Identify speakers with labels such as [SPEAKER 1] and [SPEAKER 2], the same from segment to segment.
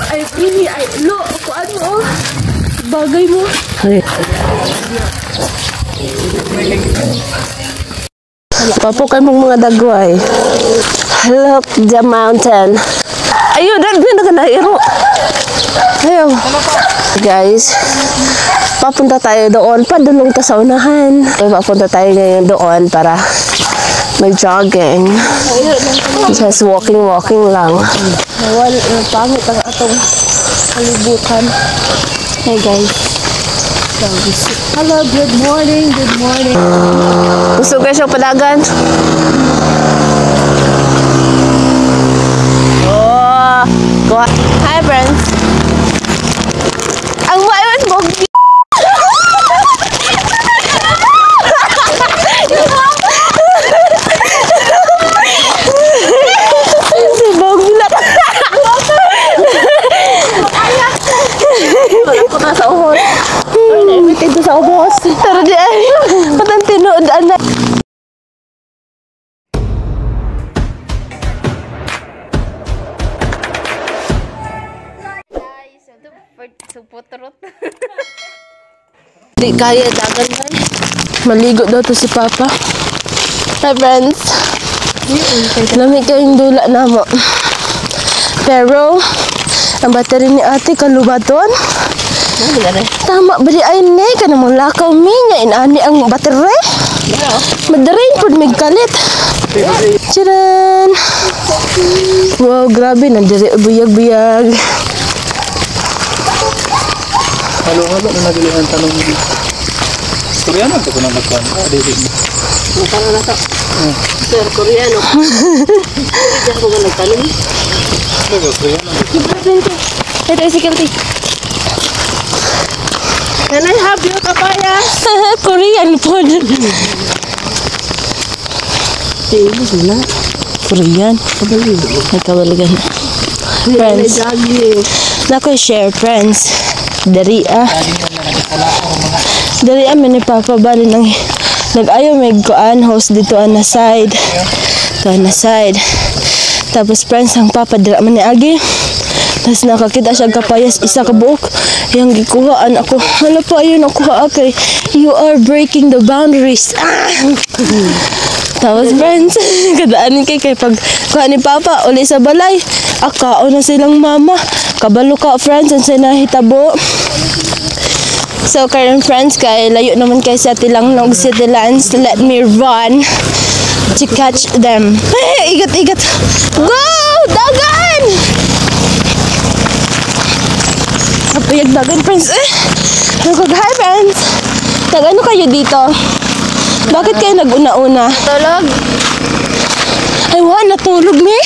[SPEAKER 1] Ay, lo, kuan mo. Bagay mo.
[SPEAKER 2] Ay. Papukay mong mga dagway. Look the mountain. Ayun, doon na kanahiro. Ayaw. Guys, papunta tayo doon. Padulong ta sa unahan. Papunta tayo ngayon doon para mag-jogging. Just walking lang.
[SPEAKER 1] Pangit ang atong kalibutan.
[SPEAKER 2] Hey guys.
[SPEAKER 1] Hello, good morning.
[SPEAKER 2] Gusto kayo siyang padagan? Oh, go. Hi friends. Ang wayon mo. Si Bogla.
[SPEAKER 1] Ako na sa uhod. Naibitin ko sa ubos.
[SPEAKER 2] Tara di ay. Patang tinood, anak.
[SPEAKER 1] Suputrot.
[SPEAKER 2] Di kaya dagan man. Maligo daw to si Papa. Hi friends. Lamig kayong dula na mo. Pero, ang battery ni ate kalubaton. Tama ba di ay ne? Ka namang lakaw minya. Inani ang battery. Madaring po magkalit. Tcharan! Wow, grabe. Nandiri buyag-buyag.
[SPEAKER 3] Halo-halo na nagilihan tanong mo. Koreano ito ko na nagkuhan.
[SPEAKER 2] Magkano na to? Sir, Koreano. Hindi ako nga nagtanong.
[SPEAKER 3] Koreano.
[SPEAKER 2] Ito si Kelty.
[SPEAKER 1] Can I have your papaya?
[SPEAKER 2] Korean po. Korean. Nagkabaligan. Friends. Nako share friends. Dari ni Papa bali nang nag-ayaw may kuan host dito na side. To na side. Tapos friends ang Papa dira man ni Agi. Tapos nakakita siya kapayas isa ka buok. Yang gikuhaan ako. Hala pa ayun ako kay you are breaking the boundaries. Tapos friends, kadaan kay pag kuha ni Papa uli sa balay. Akao na silang mama. Kabalo ka friends ang sinahitabo. So current friends kay layo naman kay sa Tilangnog City Lands. Let me run to catch them. Hey, igat. Go! Dagan! Kapayag dagan friends. Hi friends. Nag-ano kayo dito? Bakit kayo nag-una-una?
[SPEAKER 1] Tulog.
[SPEAKER 2] Ay, natulog me.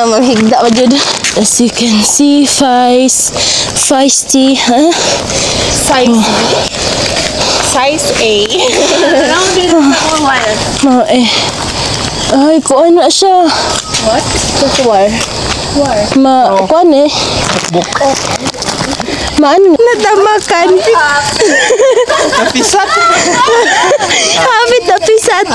[SPEAKER 2] Mahigda pa dyan. As you can see, feisty, huh?
[SPEAKER 1] Size A. Around this wire.
[SPEAKER 2] Ay, kuha na siya.
[SPEAKER 1] What?
[SPEAKER 2] Just wire. Kuha na eh. Natamakan.
[SPEAKER 3] Napisat.
[SPEAKER 2] Habit napisat.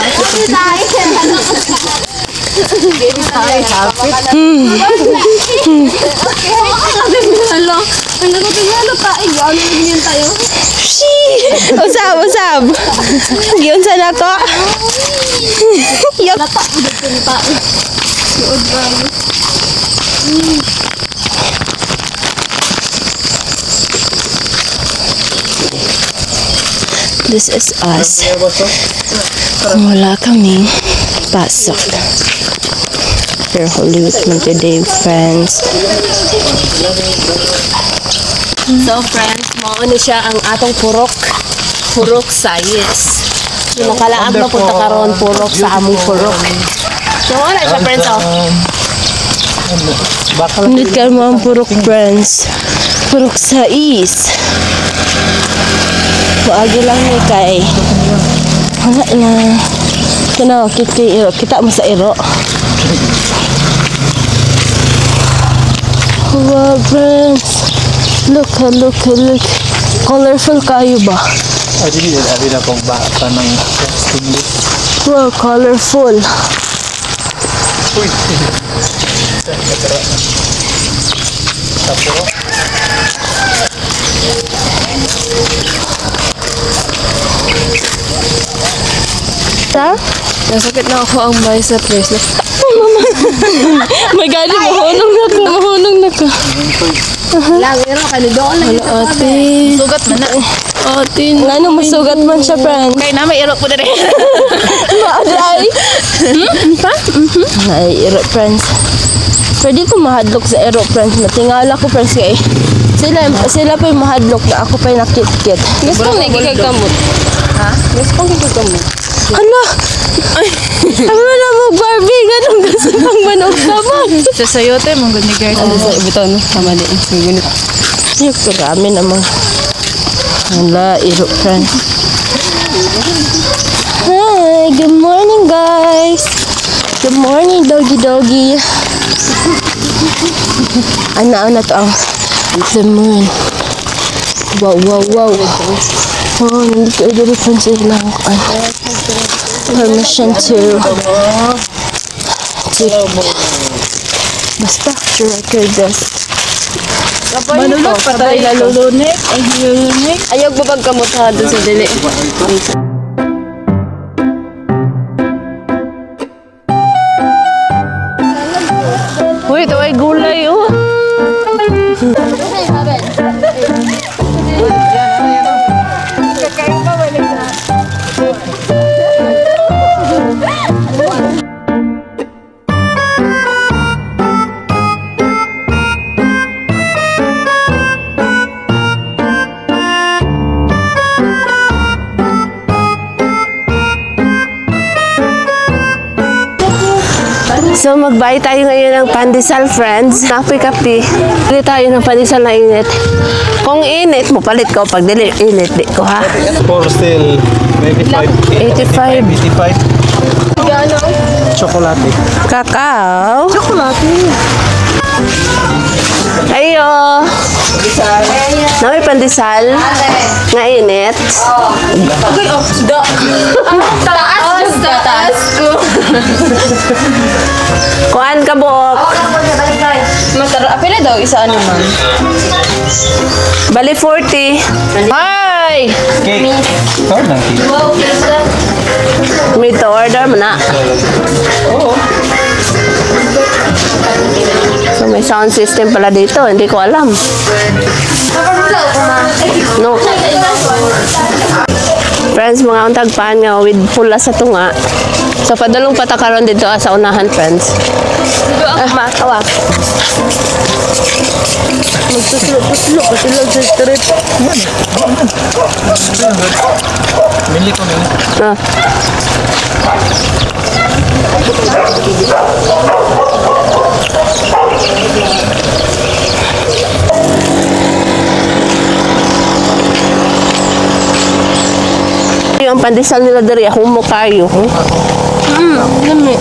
[SPEAKER 1] Hello. Ang nagutulalo pa. Iyon, ganyan tayo.
[SPEAKER 2] Usab. Yun sa nako. Yup. This is us. Wala kaming pasok. We're Holy Week man today, friends. So friends, mauna siya ang atong purok sayes. Yung nakalaan na punta karon purok sa among purok. So wala siya friends oh. Hindi ka mo ang purok friends. Purok sais. Maagi lang ni kay. Wala na. Kano kita mo sa iro. Wow friends. Look. Colorful kayo ba?
[SPEAKER 3] Hindi na pong baka ng stimulus.
[SPEAKER 2] Wow, colorful.
[SPEAKER 3] Tapos.
[SPEAKER 2] Ta?
[SPEAKER 1] Nasakit na ako ang bicep bracelet.
[SPEAKER 2] May gani, mahulong na ko.
[SPEAKER 1] Lagi rin, kanidoon lang ito.
[SPEAKER 2] Ate.
[SPEAKER 1] Sugat man na.
[SPEAKER 2] Ate, ano masugat man siya, friend?
[SPEAKER 1] Kaya na may irok po na rin.
[SPEAKER 2] Maaday. Pa? Naiiro, friends. Pwede ko mahadlok sa aero, friends. Natingala ko, friends, kay sila pa yung mahadlok na ako pa yung nakit-kit.
[SPEAKER 1] Gusto kong nagkikagamot. Ha? Gusto kong nagkikagamot.
[SPEAKER 2] Hala! Ay! Ano na mo, Barbie? Ganun gusto pang manog naman.
[SPEAKER 1] Sa sayote, mong good ni Gert. Ano sa ibuto, no? Tama din. Sige, ganito.
[SPEAKER 2] Yung karami namang. Hala, iro, friends. Hi! Good morning, guys! Good morning, doggy. Ano to ang the moon. Wow. Oh, nandito ay dali friends lang. Permission to basta to record this.
[SPEAKER 1] Manulog, patay lalulunik. Ay, lulunik.
[SPEAKER 2] Ayaw babag kamot ha doon sa dili.
[SPEAKER 1] Uy, ito ay gulay, oh.
[SPEAKER 2] So magbayad tayo ngayon ng pandesal, friends. Kape. Bili tayo ng pandesal na init. Kung init mo, palit ko. Pag dili init, di ko ha.
[SPEAKER 3] For still, maybe
[SPEAKER 2] 85.
[SPEAKER 3] 85. Chocolate.
[SPEAKER 2] Kakao. Ayo. Namin pandesal. Nga init.
[SPEAKER 1] Taas ko.
[SPEAKER 2] Kuan ka, Bok.
[SPEAKER 1] Apila daw, isa ano man.
[SPEAKER 2] Bali 40. Hi!
[SPEAKER 3] Cake. Sorry lang, cake.
[SPEAKER 2] May to order mo na. So may sound system pala dito. Hindi ko alam. No. Friends, mga untag paan nga with pula sa tunga. So padulong patakaron dito sa unahan, friends. Makawa. Magtuslok sa street.
[SPEAKER 3] Mili ko.
[SPEAKER 2] Ah. Yung pandesal nila dari ako mo kayo.
[SPEAKER 1] Lami.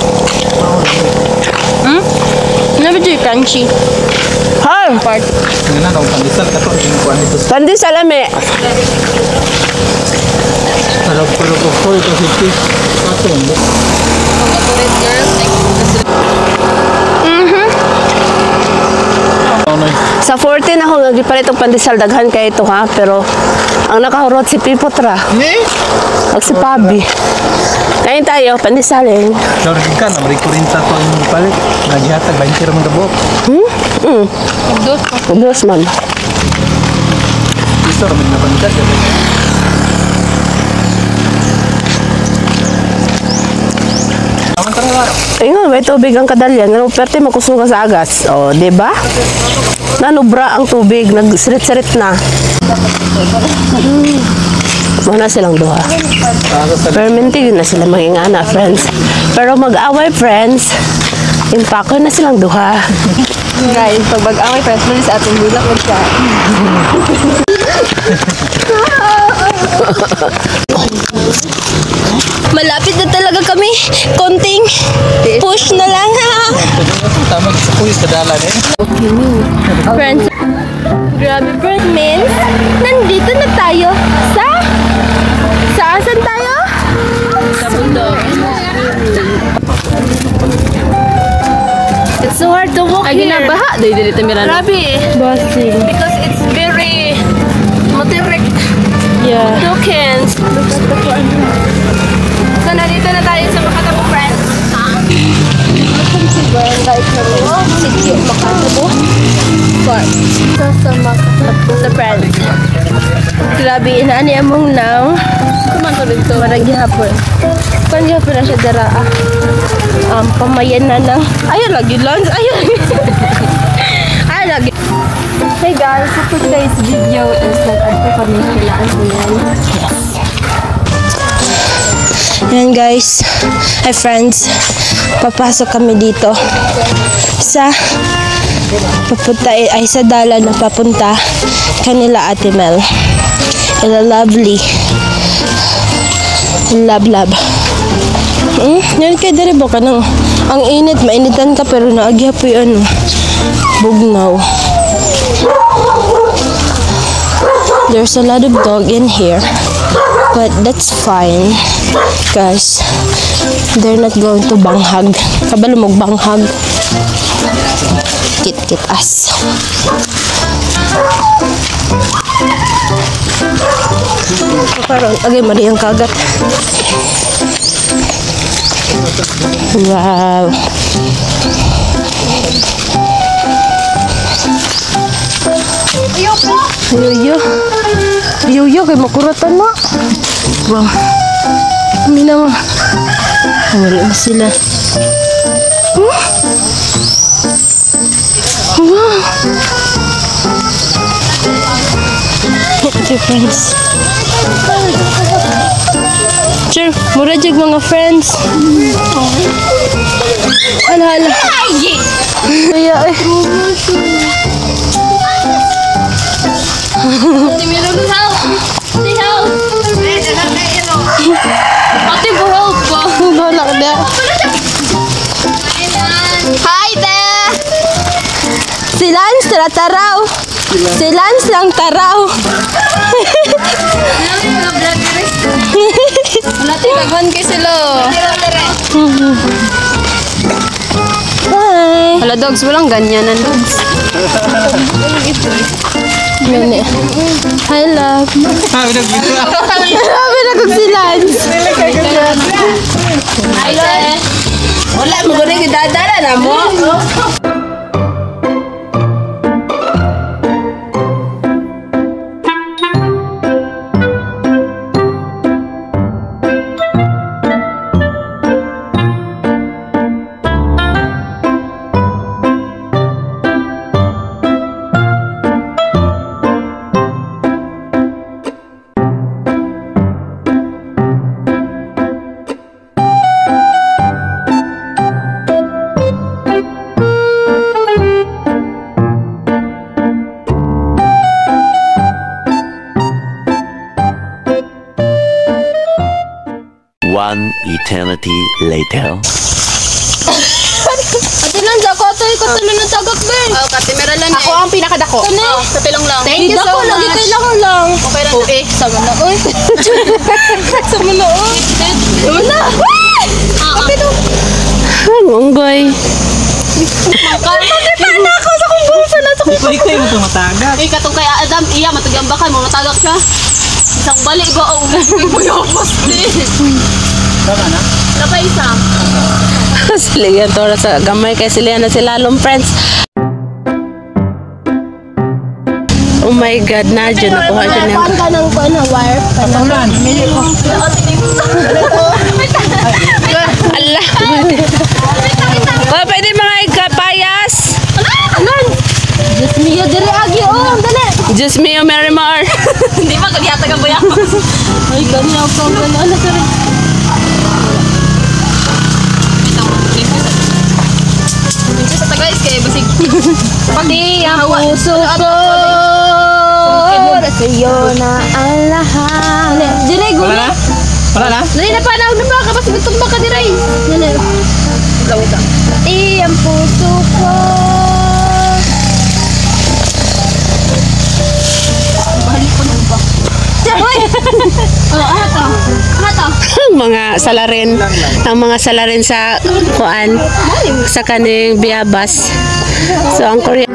[SPEAKER 1] Lami ito yung crunchy.
[SPEAKER 2] Ha?
[SPEAKER 1] Part.
[SPEAKER 3] Ngayon na, pandesal ka to. Yung kuhan ito.
[SPEAKER 2] Pandesal ame.
[SPEAKER 3] Sarap ko ito. Ito, Kato, hindi.
[SPEAKER 2] Sa 14 ako nagipalit og pandesal daghan kay ito ha, pero ang nakahurot si Pipot ra. Ag si Pabi. Kain tayo pandesalin.
[SPEAKER 3] Sorry ka, namari ko rin sa ito yung palit. Naghihatag, 20 ramang gabok.
[SPEAKER 2] Dos man.
[SPEAKER 3] Gusto ramang na pandesal.
[SPEAKER 2] Ayun, may tubig ang kadalyan. Pero perte makusuga sa agas. O, di ba? Nanubra ang tubig. Nagsirit-sirit na. Muna silang duha. Fermenting na sila magingana, friends. Pero mag-away, friends. Impako na silang duha.
[SPEAKER 1] Guys, pag mag-away, friends, malis atong bulak mo siya.
[SPEAKER 2] Malapit na talaga kami. Konting push na lang ha.
[SPEAKER 3] Tama sa kuya sa dalan eh.
[SPEAKER 2] Friends, grabe friends, means nandito na tayo sa asan tayo?
[SPEAKER 1] Sa bundok.
[SPEAKER 2] It's so hard to walk.
[SPEAKER 1] walk
[SPEAKER 2] Ay,
[SPEAKER 1] here.
[SPEAKER 2] ginabaha. Dahil dito mirano.
[SPEAKER 1] Grabe.
[SPEAKER 2] Bossing.
[SPEAKER 1] Because it's very motoric.
[SPEAKER 2] Yeah.
[SPEAKER 1] Tokens. So, nandito na tayo sa Makatabo, friends.
[SPEAKER 2] Si Barangay Karuo. Sige, Makatabo. Park. Sa Makatabo. Sa friends. Grabe, inaani among now.
[SPEAKER 1] Kuman ko dito.
[SPEAKER 2] Marang gihapon. Kuan gihapon na siya dara. Pamayan na ng... Ayaw lagi lunch. Ayaw lagi. Ayaw lagi.
[SPEAKER 1] Hey guys, so for today's video is nag-arte kami kailangan ko yan.
[SPEAKER 2] Yan guys. Hi friends. Papasok kami dito sa papunta ay sa dala na papunta kanila Ate Mel. Ila lovely. Love. Yan kay dere ba kanang ang init, mainitan ka pero naagyapoy ano. Bugnaw. There's a lot of dog in here, but that's fine, guys. They're not going to banghag. Kabalo mo banghag. Kit us. Karon, agay mariyang kagat. Wow. Yuyo kay makuratan na. Wow. Mina mo. Wala na sila. Wow. Okay, friends. Sure, mura jag mga friends. Hala. Kaya eh.
[SPEAKER 1] Ate, buhok ko.
[SPEAKER 2] Balak na.
[SPEAKER 1] Hi, te!
[SPEAKER 2] Si Lance na taraw. Si Lance lang taraw.
[SPEAKER 1] Wala, tinagwan kayo sila.
[SPEAKER 2] Hi.
[SPEAKER 1] Wala, dogs. Walang ganyanan, dogs.
[SPEAKER 2] Gani. Hi, love. Sabi na kong si Lance.
[SPEAKER 1] Hi, te!
[SPEAKER 2] Wala mo ko rin dadala na mo.
[SPEAKER 4] One eternity later.
[SPEAKER 2] Ate Lance, ako ito tuloy ng tagak, Ben.
[SPEAKER 1] Oh, katimera lang
[SPEAKER 2] Ako ang pinakadako.
[SPEAKER 1] Katilong lang.
[SPEAKER 2] Thank you so much. Lagi kailangan lang.
[SPEAKER 1] Okay lang.
[SPEAKER 2] Okay, sama na. Uy. Sama na, oh. Sama na. Okay to. Munggoy. Matipin na ako sa kong bulsa na sa kong
[SPEAKER 3] Ikaw mo tumatagak.
[SPEAKER 1] Eh, katong kay Adam, iya, matagyang bakal, mga natagak siya. Isang balik ba, o umuyopos din.
[SPEAKER 3] Tama na?
[SPEAKER 1] Kapay isa.
[SPEAKER 2] Sila yan to sa gamay kay sila na sila lalong friends. Oh my God, Nadyo, nakuha siya niya. Kuhaan ka ng wire.
[SPEAKER 3] Paulan.
[SPEAKER 2] Allah. Oh, pwede mga ikapayas.
[SPEAKER 1] Anon? Diyos mio, diri agi, oh, dali.
[SPEAKER 2] Just me, oh, Mary Mar.
[SPEAKER 1] Hindi ba, kanyata ka ba yan?
[SPEAKER 2] Ay, ganyan ako. Ano, sorry.
[SPEAKER 1] Sa tagays kayo, basig.
[SPEAKER 2] Pati ang puso ko. Sa'yo na ang lahat. Diray,
[SPEAKER 3] Wala na? Wala na?
[SPEAKER 2] Dali na pa, nauna pa ka. Basta tumba ka, Diray. Dali. Pati ang puso ko. Mga salarin, ang mga salarin sa kuan sa kaning biyabas So, ang Korean.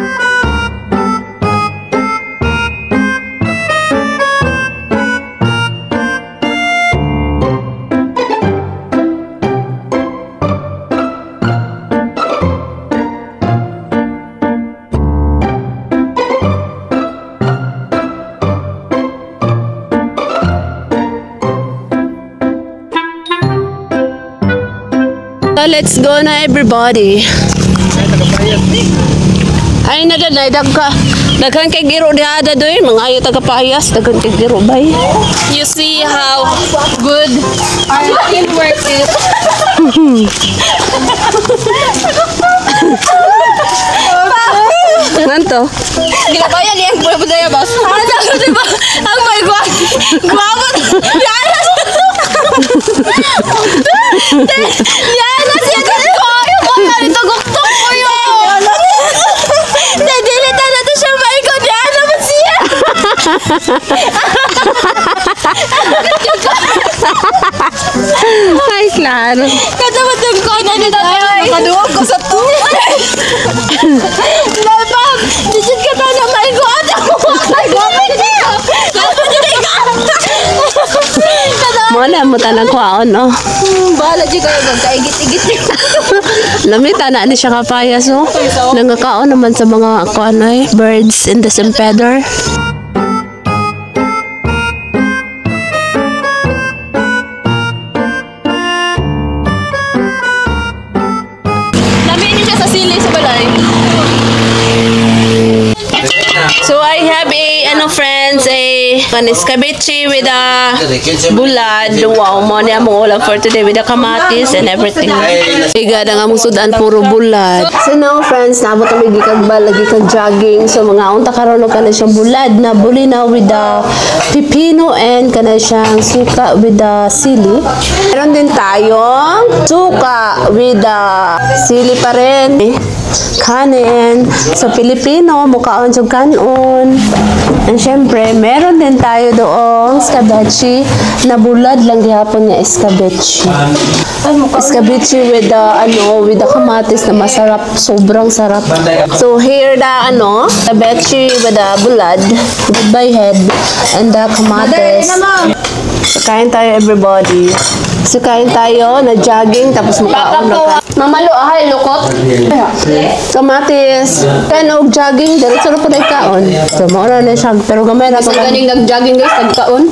[SPEAKER 2] So, let's go na everybody. Ay na dad, naidag ka. Daghan kay giro di ada doy, mga ayo tagapayas, daghan kay giro bay.
[SPEAKER 1] You see how good our line work is.
[SPEAKER 2] Nganto?
[SPEAKER 1] Ginabayan niya ang buhay budaya bas. Ano di ba? Ang may guwapon. Yana siya kasi ko. Yung mga nito guktok ko yun. Nadilita na to siya maikot. Yana mo siya.
[SPEAKER 2] Ay, klaro.
[SPEAKER 1] Katamatang ko na nito. Makaduwag ko sa to. Labang! Disit ka na maikot. Ako makagawin niya. Kapag hindi ka.
[SPEAKER 2] Muna mo tanang kwaon, no?
[SPEAKER 1] Bahala dyan kayo magkaigit-igit.
[SPEAKER 2] Lamita na ni siya kapayas, no? Nangakaon naman sa mga kuanay, birds in the feather.
[SPEAKER 1] Lamiin niyo siya sa sili sa balay.
[SPEAKER 2] So I have friends, escabeche with a bulad. Wow, mo niya mong ulam for today with the kamatis and everything. Iga na nga mong sudan, puro bulad. So now friends, naabot kami lagi kag jogging. So mga unta karon ka na siyang bulad na bulina with the pipino and kana siyang suka with the sili. Meron din tayong suka with the sili pa rin. Kanin. Sa Pilipino, mukhaon sa kanon. And syempre, meron din tayo doong escabeche na bulad lang gihapon nga escabeche. Escabeche with the kamatis na masarap, sobrang sarap. So here the escabeche with the bulad, goodbye head, and the kamatis. So kain tayo everybody. So kain tayo na jogging tapos mukhaon na ka. Mamalo ahay lukot. Kamatis. Kain og jogging, diretso na po na ikaon. So maura na siya, pero gamay na
[SPEAKER 1] Sa ganing nag-jogging guys, nagkaon.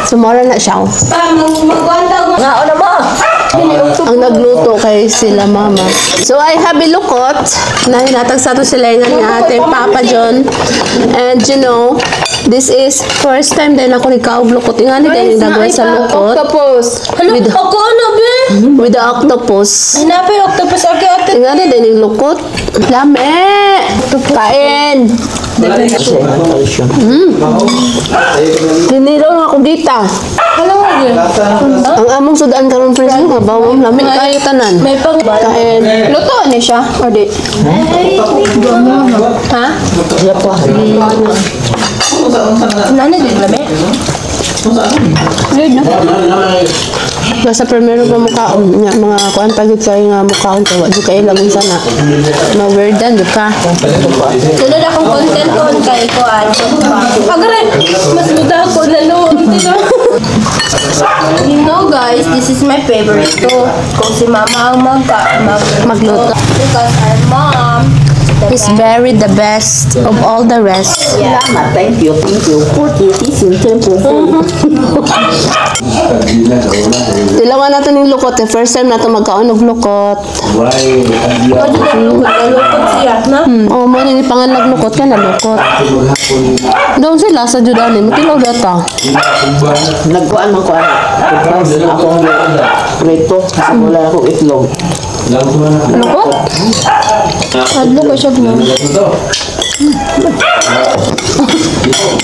[SPEAKER 2] So maura na siya.
[SPEAKER 1] Ngaon na mo!
[SPEAKER 2] Ang nagluto kay sila mama. So I have a lukot na hinatag sa to sila nga ni ating Papa John. And you know, this is first time din ako nikaog lukot. Ingani din yung nagawin sa lukot.
[SPEAKER 1] Octopus.
[SPEAKER 2] With,
[SPEAKER 1] Ako ano be?
[SPEAKER 2] with the octopus.
[SPEAKER 1] Hinapay octopus ate.
[SPEAKER 2] Ingani din yung lukot. Lame! Kain! Tiniro nga ako dita. Ang among sudan karon friends nga bawang lamig kayo tanan.
[SPEAKER 1] May pang
[SPEAKER 2] Kain.
[SPEAKER 1] luto ni siya or di? Ha? Nana din lami. Good no?
[SPEAKER 2] Basta primero pa mukhaon nga mga kuan pagit kayo nga mukhaon kay wa di kayo lagun sana. Na weirdan di ka.
[SPEAKER 1] Sunod akong content ko kay kuan. Agare, mas muda ko na noon. You know guys, this is my favorite too. Kung si mama ang
[SPEAKER 2] Magluto.
[SPEAKER 1] because our mom
[SPEAKER 2] Is very the best of all the rest.
[SPEAKER 5] Thank you.
[SPEAKER 2] Tilawan natin yung lukot. First time natin magkaon og lukot.
[SPEAKER 1] nalulungkot siya, no?
[SPEAKER 2] Oh, mo ni pangalag lukot ka na lukot. Doon sila sa Judani, matilaw data.
[SPEAKER 5] Nagkuan man ko ako prito kasi wala akong itlog.
[SPEAKER 1] Lungkot? Adlo ko siya mo.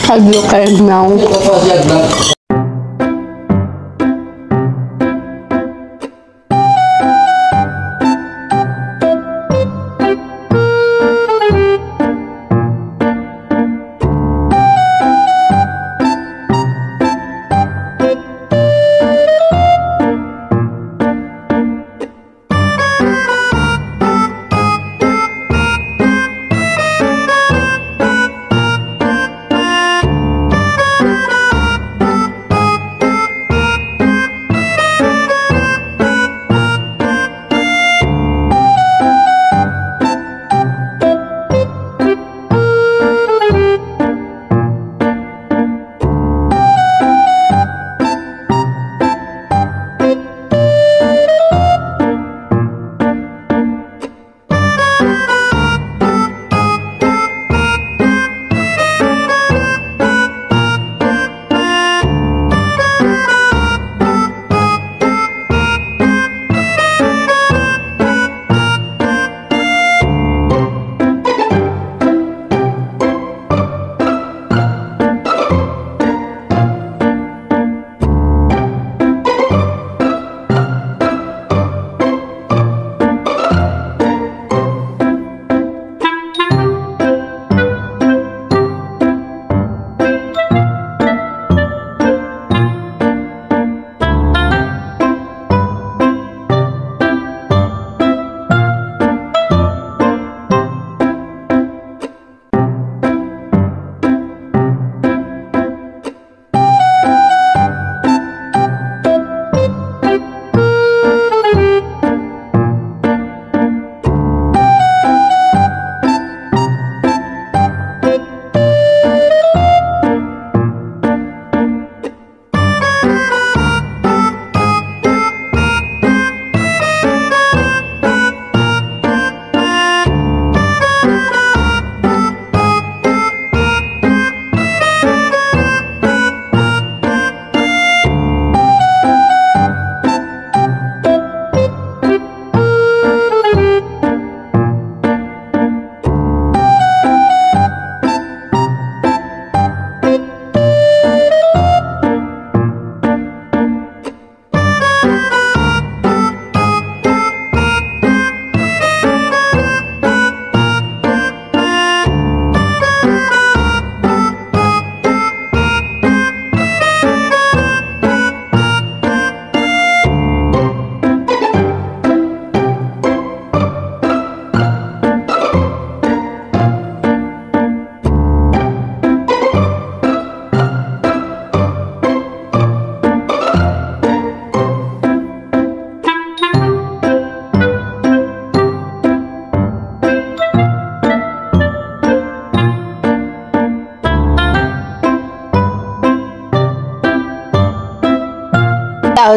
[SPEAKER 2] Haglo kayo now.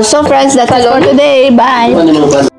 [SPEAKER 5] So friends, that's it for today. Bye.
[SPEAKER 3] Ano yung mga